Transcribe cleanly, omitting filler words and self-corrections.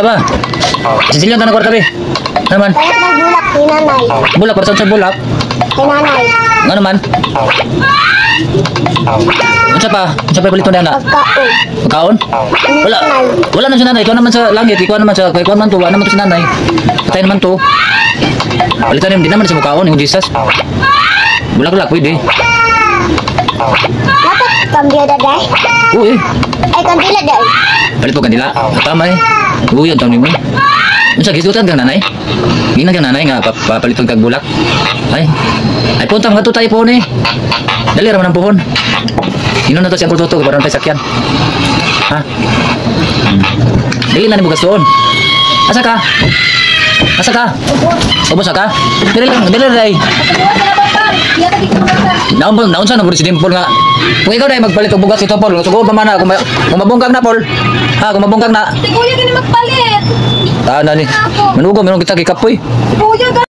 Ba. Sisilyan ka na kwarta be. Naman. Bayad ng bulak kay nanay. Bulak para sa bulak. Kay nanay. Ano man? Unsa pa? Unsa pa balito na na? Pagkaon. Pagkaon? Wala na si nanay. Ikaw naman sa langit. Ikaw naman sa ikaw naman to. Wala naman to si nanay. Patay naman to. Palitan naman din naman sa mukhaon yung Jesus. Bulak-bulak pwede. Dapat kambyo daday. Uy. Ay kandila day. Palit mo kandila. Tama eh. Uy, ang taon mo. Unsa gisutan kang nanay? Gina kang nanay nga papaliton kag bulak. Ay punta mga to tayo po ni. Dali raman ang puhon. Ino na to siyang kultuto para tayo sakyan. Ha? Dili na nimo gastoon. Asa ka? Asa ka? Ubos ka? Dili lang, dili ray. Naunsa na pud si Dimple nga. Kung ikaw dai magpalit og bugas ito Paul, sugod pa man na kung mabungkag na Paul. Ha, kung mabungkag na. Si Kuya gani magpalit. Tanan ni. Manugo meron kita kay kapoy. Kuya gani